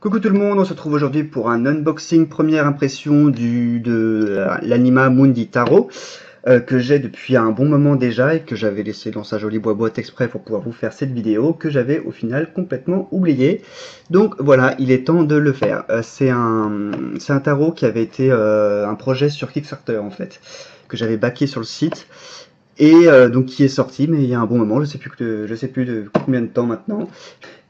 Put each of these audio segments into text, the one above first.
Coucou tout le monde, on se retrouve aujourd'hui pour un unboxing première impression de l'Anima Mundi Tarot que j'ai depuis un bon moment déjà et que j'avais laissé dans sa jolie boîte exprès pour pouvoir vous faire cette vidéo que j'avais au final complètement oublié. Donc voilà, il est temps de le faire. C'est un tarot qui avait été un projet sur Kickstarter en fait, que j'avais backé sur le site. Et donc qui est sorti, mais il y a un bon moment, je sais plus de combien de temps maintenant.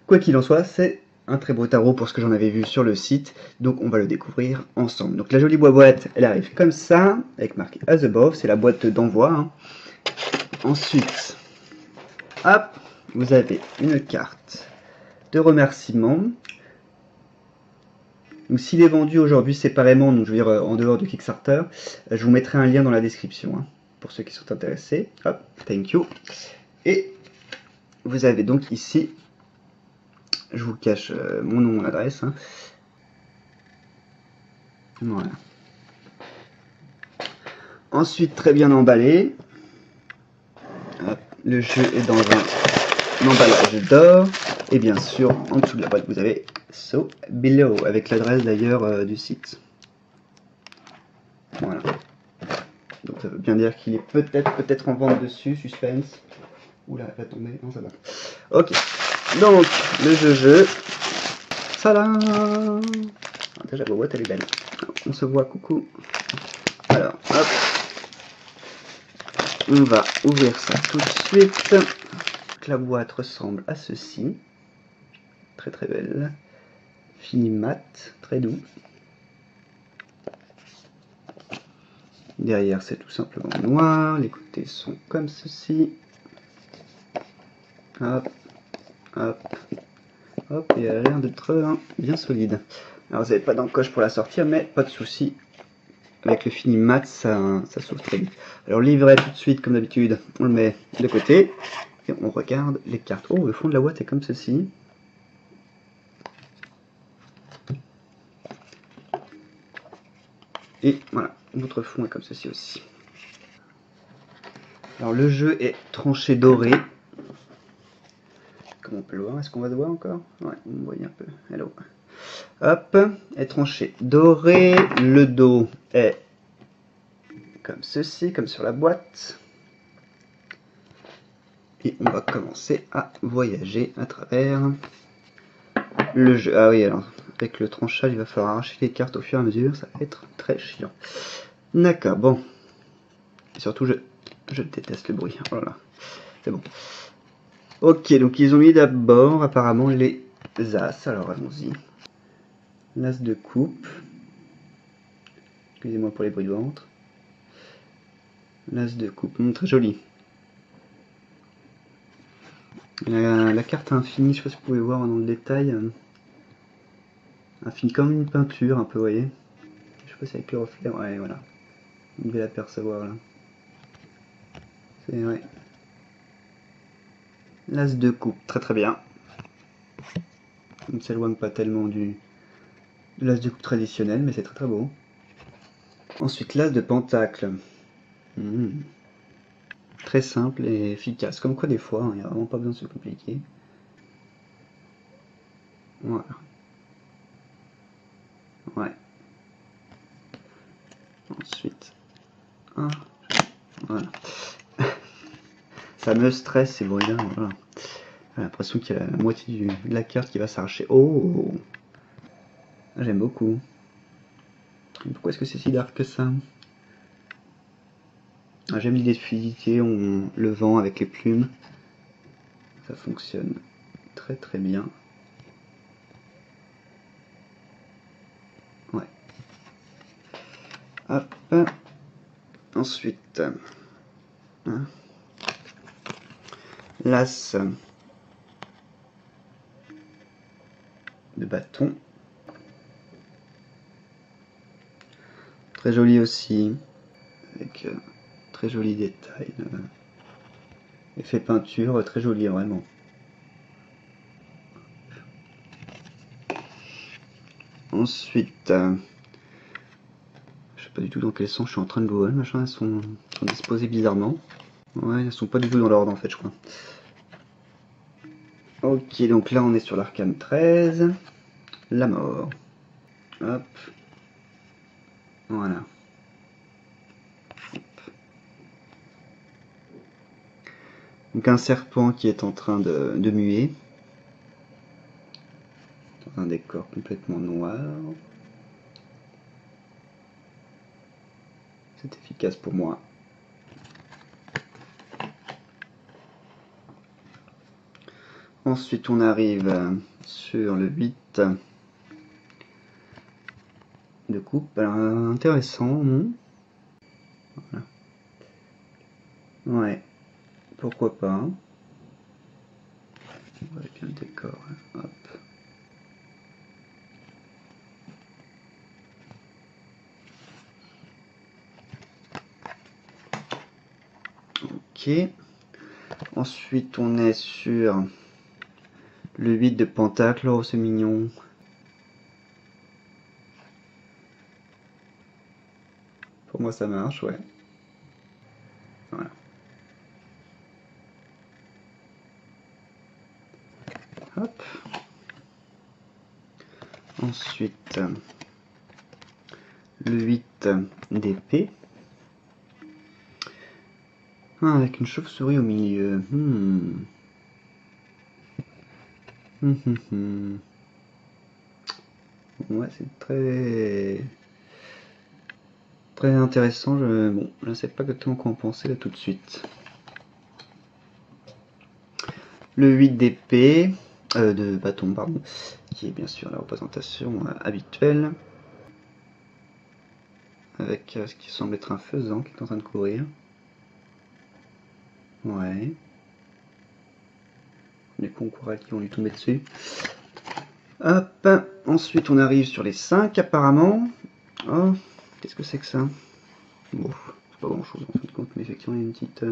Quoi qu'il en soit, c'est un très beau tarot pour ce que j'en avais vu sur le site, donc on va le découvrir ensemble. Donc la jolie boîte, elle arrive comme ça, avec marqué As Above, c'est la boîte d'envoi. Hein. Ensuite, hop, vous avez une carte de remerciement. Donc s'il est vendu aujourd'hui séparément, donc je veux dire en dehors du Kickstarter, je vous mettrai un lien dans la description, hein, pour ceux qui sont intéressés. Hop, thank you. Et vous avez donc ici, je vous cache mon nom, mon adresse. Hein. Voilà. Ensuite, très bien emballé. Hop, le jeu est dans un emballage d'or. Et bien sûr, en dessous de la boîte, vous avez So Below, avec l'adresse d'ailleurs du site. Voilà. Donc ça veut bien dire qu'il est peut-être en vente dessus, suspense. Oula, elle va tomber, non ça va. Ok, donc le jeu. Tadam! Déjà la boîte elle est belle. On se voit, coucou. Alors, hop. On va ouvrir ça tout de suite. La boîte ressemble à ceci. Très très belle. Fini mat, très doux. Derrière c'est tout simplement noir. Les côtés sont comme ceci. Hop, hop, hop. Et elle a l'air d'être bien solide. Alors vous n'avez pas d'encoche pour la sortir, mais pas de souci. Avec le fini mat, ça s'ouvre très vite. Alors le livret tout de suite, comme d'habitude, on le met de côté. Et on regarde les cartes. Oh, le fond de la boîte est comme ceci. Et voilà, notre fond est comme ceci aussi. Alors le jeu est tranché doré. Comme on peut le voir, est-ce qu'on va le voir encore? Ouais, vous me voyez un peu. Hello. Hop, est tranché doré. Le dos est comme ceci, comme sur la boîte. Et on va commencer à voyager à travers le jeu. Ah oui, alors, avec le tranchage, il va falloir arracher les cartes au fur et à mesure. Ça va être très chiant. D'accord, bon. Et surtout, je déteste le bruit. Oh là là, c'est bon. Ok, donc ils ont mis d'abord apparemment les As. Alors allons-y. L'As de coupe. Excusez-moi pour les bruits de ventre. L'As de coupe, très joli. La carte infinie, je sais pas si vous pouvez voir dans le détail. Infinie comme une peinture, un peu, vous voyez. Je sais pas si avec le reflet, ouais, voilà. Vous devez l'apercevoir là. C'est ouais. L'As de coupe, très très bien. On ne s'éloigne pas tellement de l'As de coupe traditionnel, mais c'est très très beau. Ensuite, l'As de pentacle. Très simple et efficace. Comme quoi, des fois, il n'y a vraiment pas besoin de se compliquer. Voilà. Ouais. Ensuite, voilà. Ça me stresse ces bruits-là. Voilà. J'ai l'impression qu'il y a la moitié de la carte qui va s'arracher. Oh, j'aime beaucoup. Pourquoi est-ce que c'est si dark que ça? J'aime l'idée de fluidité, le vent avec les plumes. Ça fonctionne très très bien. Ouais. Hop. Ensuite, hein, l'As de bâton. Très joli aussi, avec très joli détail. Effet peinture, très joli vraiment. Ensuite, je sais pas du tout dans quel sens je suis en train de l'ouvrir, machin, elles sont disposées bizarrement. Ouais, elles sont pas du tout dans l'ordre en fait, je crois. Ok, donc là on est sur l'arcane 13. la mort. Hop. Voilà. Hop. Donc un serpent qui est en train de muer. Dans un décor complètement noir. C'est efficace pour moi. Ensuite on arrive sur le 8 de coupe. Alors intéressant, non? Voilà. Ouais, pourquoi pas. On voit bien le décor. Hop. Ok. Ensuite on est sur le 8 de pentacle. Oh c'est mignon. Pour moi ça marche, ouais. Voilà. Hop. Ensuite, le 8 d'épée. Ah, avec une chauve-souris au milieu. Ouais, c'est très intéressant. Bon, je ne sais pas exactement quoi en penser là tout de suite. Le 8 d'épée, de bâton, pardon, qui est bien sûr la représentation habituelle. Avec ce qui semble être un faisan qui est en train de courir. Ouais. Les concours qui vont lui tomber dessus. Hop. Ensuite, on arrive sur les 5 apparemment. Oh, qu'est-ce que c'est que ça? Bon, c'est pas grand chose en fin de compte, mais effectivement, il y a une petite.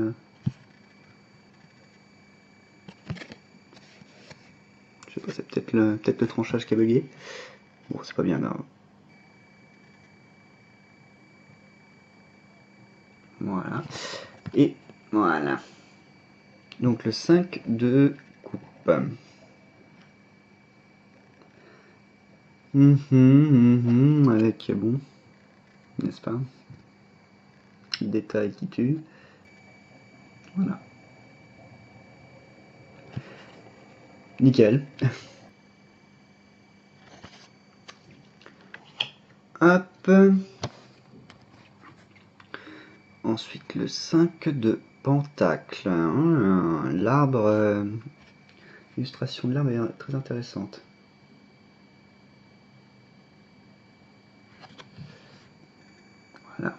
Je sais pas, c'est peut-être le tranchage qui a bugué. Bon, c'est pas bien grave. Voilà. Et voilà. Donc le 5 de coupe. Avec, bon, n'est-ce pas? Détail qui tue. Voilà. Nickel. Hop. Ensuite le 5 de pentacle. L'arbre. L'illustration de l'arbre est très intéressante. Voilà.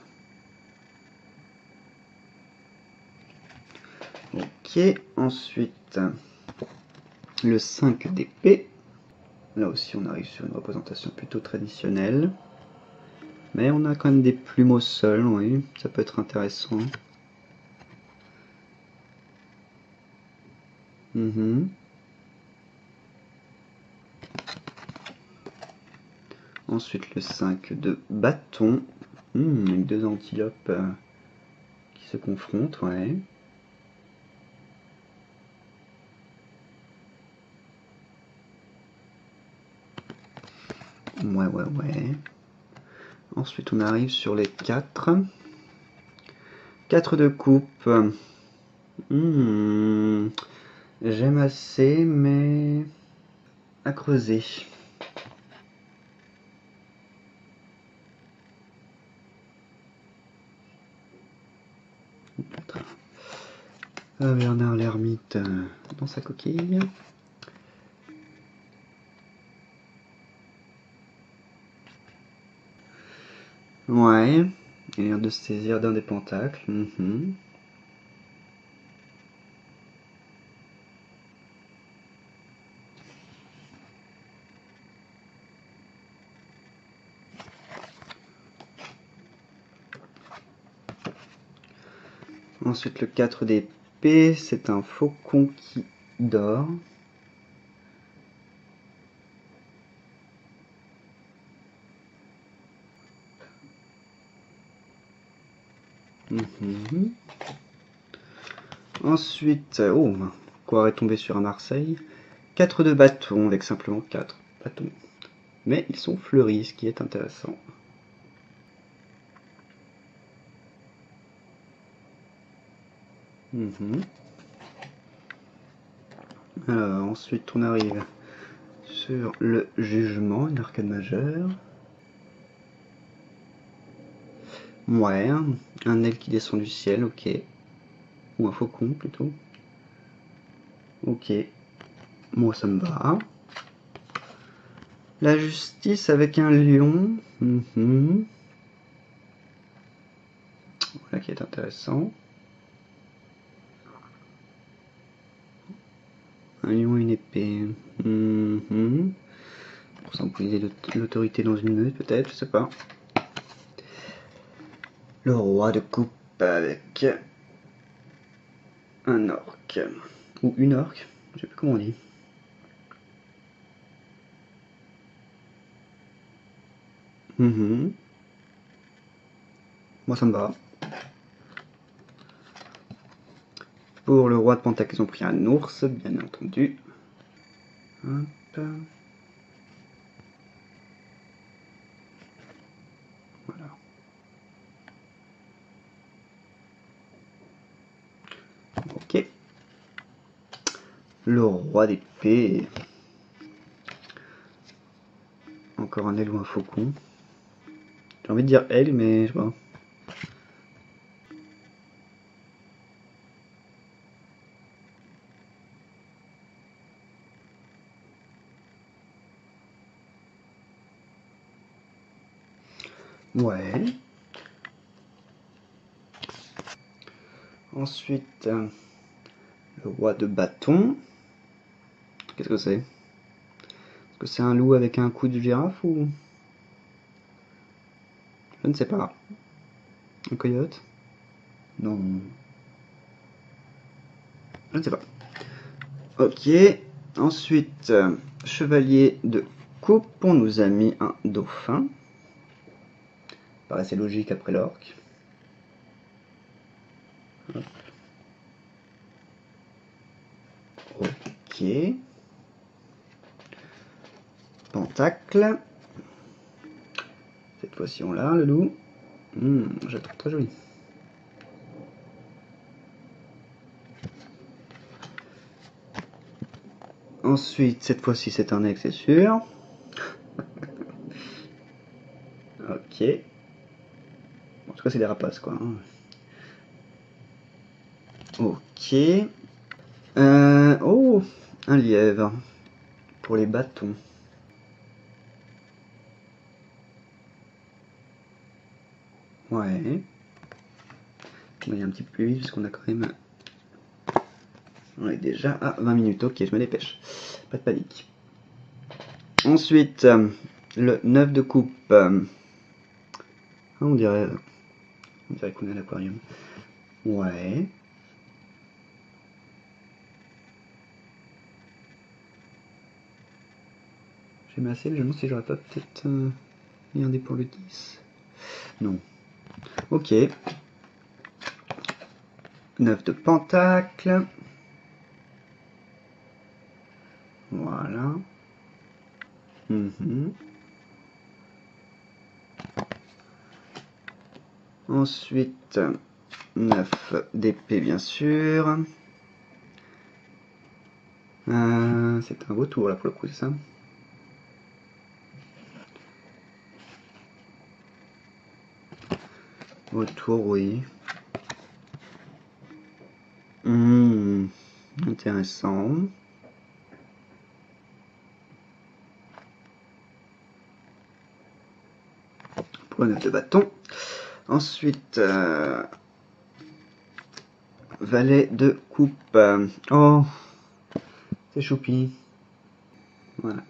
Ok, ensuite le 5 d'épée. Là aussi on arrive sur une représentation plutôt traditionnelle. Mais on a quand même des plumes au sol, oui, ça peut être intéressant. Ensuite le 5 de bâton. Avec deux antilopes qui se confrontent, ouais. Ouais. Ensuite on arrive sur les 4. 4 de coupe. J'aime assez, mais à creuser. Bernard l'ermite dans sa coquille. Ouais, il a l'air de se saisir d'un des pentacles. Ensuite le 4 d'épée, c'est un faucon qui dort. Ensuite, oh, quoi est tombé sur un Marseille. 4 de bâton avec simplement 4 bâtons. mais ils sont fleuris, ce qui est intéressant. Alors, ensuite on arrive sur le jugement, une arcade majeure. Ouais, un aigle qui descend du ciel, ok. Ou un faucon plutôt. Ok, moi ça me va. La justice avec un lion. Voilà qui est intéressant. Un lion et une épée. Pour symboliser l'autorité dans une meute, peut-être, je sais pas. Le roi de coupe avec un orc. Ou une orque, je sais plus comment on dit. Moi ça me va. Pour le roi de Pentacle, ils ont pris un ours, bien entendu. Hop. Voilà. Ok. Le roi d'épée. Encore un aigle ou un faucon. J'ai envie de dire aigle, mais je sais pas. Ouais. Ensuite, le roi de bâton. Qu'est-ce que c'est? Est-ce que c'est un loup avec un cou de girafe ou... Je ne sais pas. Un coyote? Non. Je ne sais pas. Ok. Ensuite, chevalier de coupe, on nous a mis un dauphin. Paraissait logique après l'orc. Ok. Pentacle. Cette fois-ci on l'a, le loup. Je le trouve très joli. Ensuite, cette fois-ci c'est un aigle, c'est sûr. Ok. En tout cas, c'est des rapaces, quoi. Ok. Oh, un lièvre. Pour les bâtons. Ouais. On va aller un petit peu plus vite, parce qu'on a quand même... On est déjà à 20 minutes. Ok, je me dépêche. Pas de panique. Ensuite, le 9 de coupe. On dirait qu'on est à l'aquarium. Ouais. J'ai mis assez, mais je me demande si j'aurais pas peut-être mis un dé pour le 10. Non. Ok. 9 de pentacle. Voilà. Ensuite, 9 d'épée, bien sûr. C'est un beau tour, là, pour le coup, c'est ça? Beau tour, oui. Intéressant. Pour le 9 de bâton. Ensuite, valet de coupe. Oh, c'est choupi. Voilà.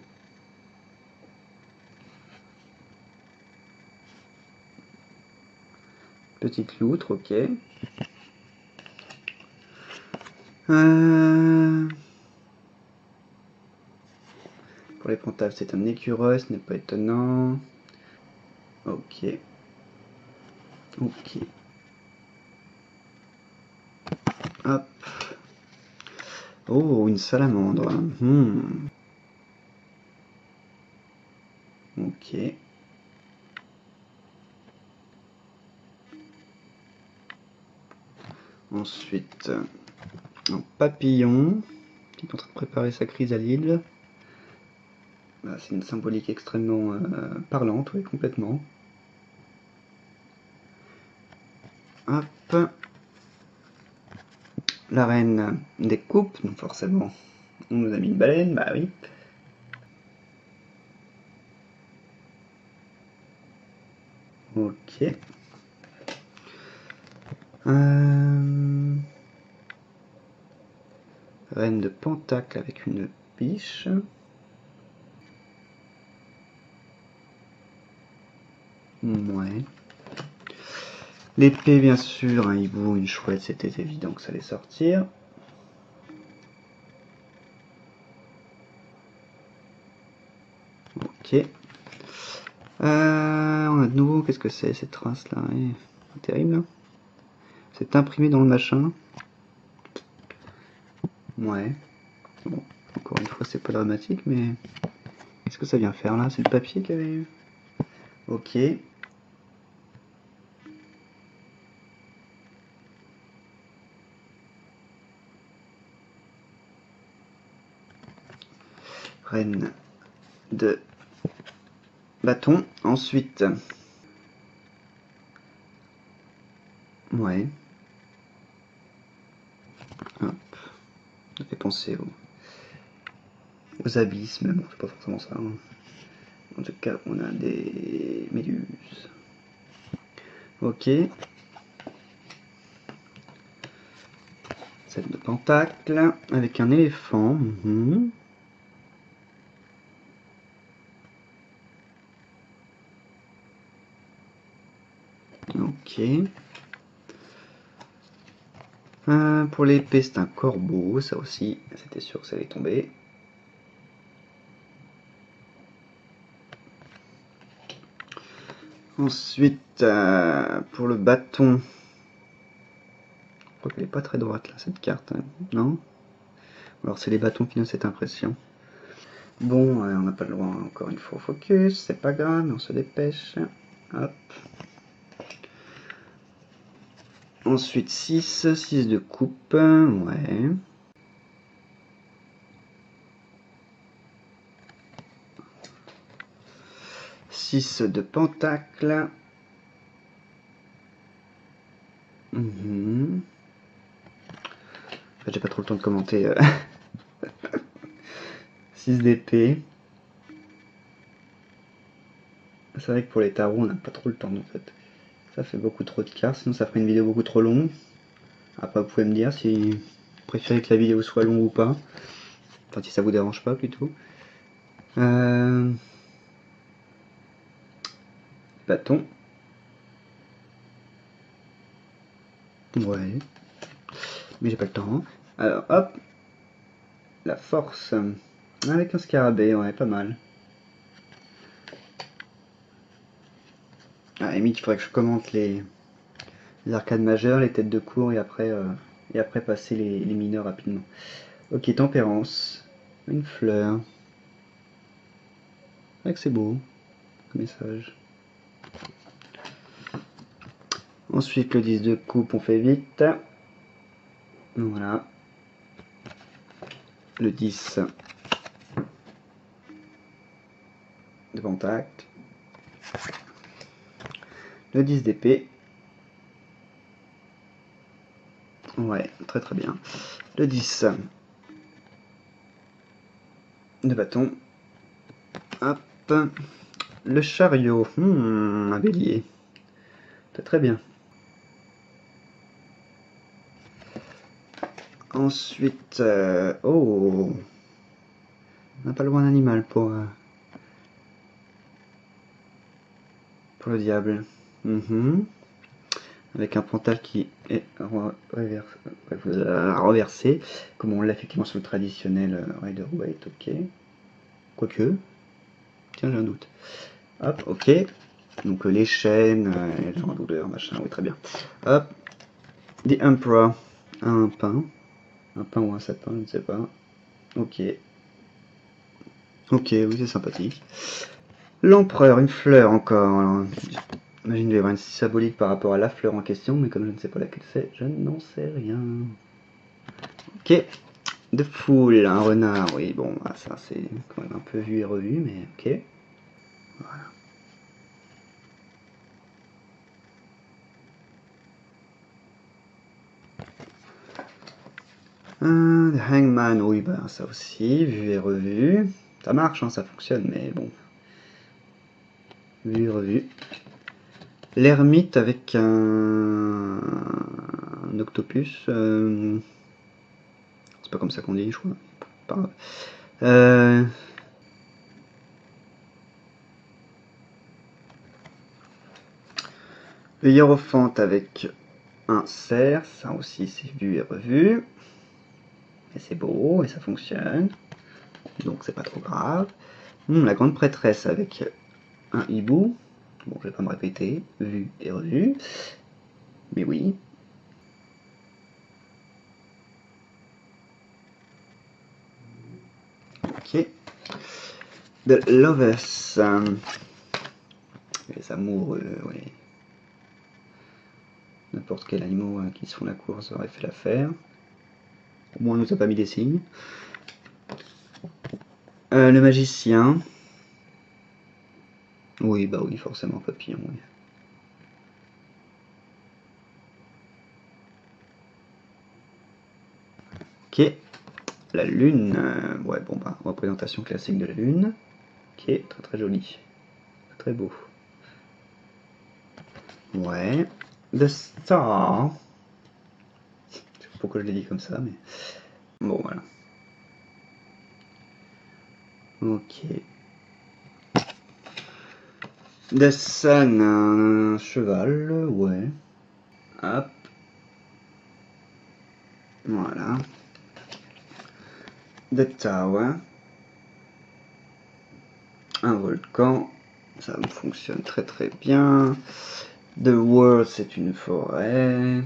Petite loutre, ok. Pour les pentacles, c'est un écureuil, ce n'est pas étonnant. Ok. Ok. Hop. Oh, une salamandre. Ok. Ensuite, un papillon qui est en train de préparer sa chrysalide. Bah, c'est une symbolique extrêmement parlante, oui, complètement. Hop. La reine des coupes, donc forcément, on nous a mis une baleine, bah oui. Ok. Reine de pentacle avec une biche. Ouais. L'épée, bien sûr, un hibou, une chouette, c'était évident que ça allait sortir. Ok. On a de nouveau, qu'est-ce que c'est cette trace là? C'est terrible. C'est imprimé dans le machin. Ouais. Bon, encore une fois, c'est pas dramatique, mais qu'est-ce que ça vient faire là? C'est le papier qu'il y avait eu. Ok. Reine de bâton. Ensuite. Ouais. Hop. Ça fait penser aux abysses, mais bon, c'est pas forcément ça. Hein. En tout cas, on a des méduses. Ok. Celle de pentacle avec un éléphant. Ok. Pour l'épée, c'est un corbeau. Ça aussi, c'était sûr que ça allait tomber. Ensuite, pour le bâton, je crois qu'elle est pas très droite là, cette carte, hein. Non? Alors c'est les bâtons qui donnent cette impression. Bon, on n'a pas le droit encore une fois au focus, c'est pas grave, mais on se dépêche. Hop. Ensuite 6, 6 de coupe, ouais. Six de pentacle. En fait, j'ai pas trop le temps de commenter. 6 d'épée. C'est vrai que pour les tarots, on n'a pas trop le temps en fait. Ça fait beaucoup trop de cartes, sinon ça ferait une vidéo beaucoup trop longue. Après, vous pouvez me dire si vous préférez que la vidéo soit longue ou pas. Enfin, si ça vous dérange pas plutôt. Bâton. Ouais. Mais j'ai pas le temps. Alors, hop. La force. Avec un scarabée, ouais, pas mal. À la limite, il faudrait que je commente les arcades majeures, les têtes de cour et après passer les mineurs rapidement. Ok, tempérance. Une fleur. C'est vrai que c'est beau. Message. Ensuite, le 10 de coupe, on fait vite. Voilà. Le 10 de pentacle. Le 10 d'épée. Ouais, très très bien. Le 10 de bâton. Hop. Le chariot. Un bélier. Très très bien. Ensuite, oh, on n'a pas le droit d'animal pour le diable. Avec un pantal qui est reversé, comme on l'a effectivement sur le traditionnel Rider-Waite, ok. Quoique, tiens, j'ai un doute. Hop, ok. Donc les chaînes, les gens en douleur, machin, oui, très bien. Hop, The Emperor, un pain. Un pain ou un sapin, je ne sais pas. Ok. Ok, oui, c'est sympathique. L'empereur, une fleur encore. Alors, j'imagine qu'il va y avoir une symbolique par rapport à la fleur en question, mais comme je ne sais pas laquelle c'est, je n'en sais rien. Ok. The Fool, un renard, oui, bon, bah, ça c'est quand même un peu vu et revu, mais ok. Voilà. The Hangman, oui, bah ça aussi, vu et revu. Ça marche, hein, ça fonctionne, mais bon. Vu et revu. L'ermite avec un octopus. C'est pas comme ça qu'on dit, je crois. Pas grave. Le hiérophante avec un cerf, ça aussi c'est vu et revu. Et c'est beau, et ça fonctionne. Donc c'est pas trop grave. La grande prêtresse avec un hibou. Bon, je vais pas me répéter, vu et revu. Mais oui. Ok. The Lovers. Les amoureux, oui. N'importe quel animal qui se font la course aurait fait l'affaire. Au moins on nous a pas mis des signes. Le magicien. Oui, bah oui, forcément papillon, oui. Ok. La lune. Ouais, bon bah, représentation classique de la lune. Ok, très très joli. Très beau. Ouais. The Star. Je sais pas pourquoi je l'ai dit comme ça, mais... Bon, voilà. Ok. The Sun, un cheval, ouais. Hop. Voilà. The Tower. Un volcan. Ça fonctionne très très bien. The World, c'est une forêt.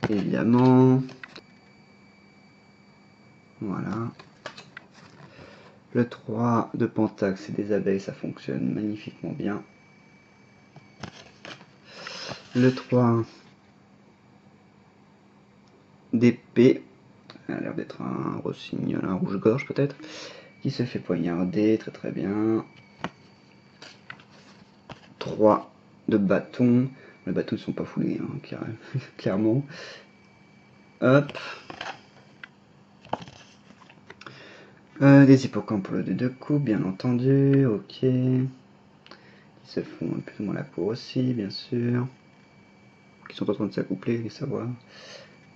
Évidemment. Voilà. Le 3 de Pentacle, c'est des abeilles, ça fonctionne magnifiquement bien. Le 3 d'épée, ça a l'air d'être un rossignol, un rouge-gorge peut-être, qui se fait poignarder, très très bien. 3 de bâton, les bâtons ne sont pas foulés, hein, clairement. Hop. Des hippocampes de 2 coups, bien entendu, ok. Qui se font plus ou moins la cour aussi, bien sûr. Qui sont en train de s'accoupler, les savoir.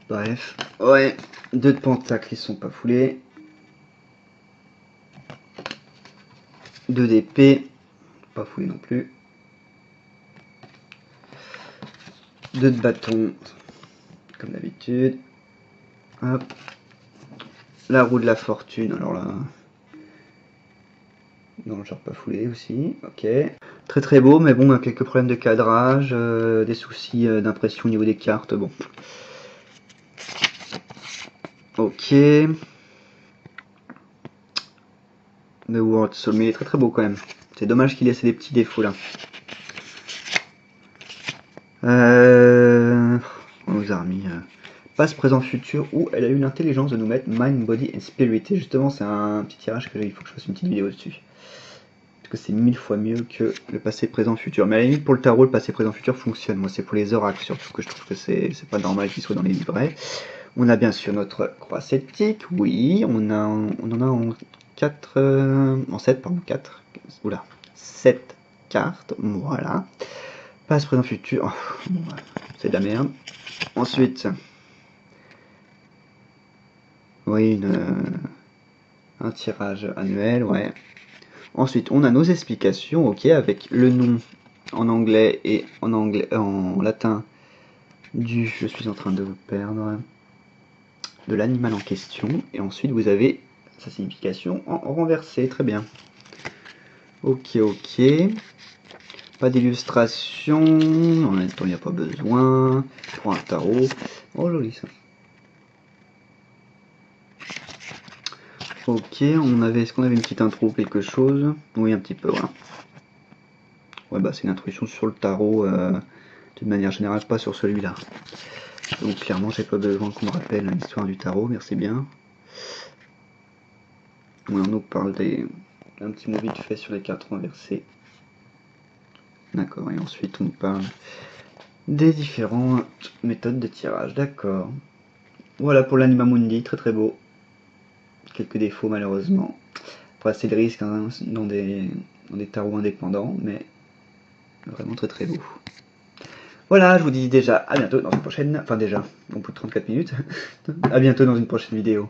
Bref, ouais, 2 de pentacle, ils sont pas foulés. 2 d'épée, pas foulés non plus. 2 de bâton, comme d'habitude. Hop. La roue de la fortune, alors là... dans le genre pas foulé aussi, ok. Très très beau, mais bon, quelques problèmes de cadrage, des soucis d'impression au niveau des cartes, bon. Ok. The World Soul, mais il est très très beau quand même. C'est dommage qu'il laisse des petits défauts là. On nous a remis passe, présent, futur, où elle a eu l'intelligence de nous mettre Mind, Body and Spirit. Et justement, c'est un petit tirage que il faut que je fasse une petite vidéo dessus. Parce que c'est 1000 fois mieux que le passé, présent, futur. Mais à la limite, pour le tarot, le passé, présent, futur fonctionne. Moi, c'est pour les oracles surtout que je trouve que c'est pas normal qu'il soit dans les livrets. On a bien sûr notre croix celtique, oui. On en a en 4, en 7, pardon, 4. Oula, 7 cartes, voilà. Passe, présent, futur. Oh, bon, c'est de la merde. Ensuite, oui, un tirage annuel, ouais. Ensuite, on a nos explications, ok, avec le nom en anglais et en latin du, je suis en train de vous perdre, de l'animal en question. Et ensuite, vous avez sa signification en renversé, très bien. Ok, ok. Pas d'illustration, en même temps, il n'y a pas besoin. Pour un tarot. Oh, joli ça. Ok, est-ce qu'on avait une petite intro, quelque chose? Oui, un petit peu, voilà. Ouais, bah c'est une introduction sur le tarot, d'une manière générale, pas sur celui-là. Donc clairement, j'ai pas besoin qu'on me rappelle l'histoire du tarot, merci bien. Ouais, on nous parle d'un petit mot vite fait sur les cartes renversées. D'accord, et ensuite on nous parle des différentes méthodes de tirage, d'accord. Voilà pour l'Anima Mundi, très très beau. Quelques défauts malheureusement. Après c'est le risque hein, dans des tarots indépendants, mais vraiment très très beau. Voilà, je vous dis déjà à bientôt dans une prochaine... Enfin déjà, au bout de 34 minutes. À bientôt dans une prochaine vidéo.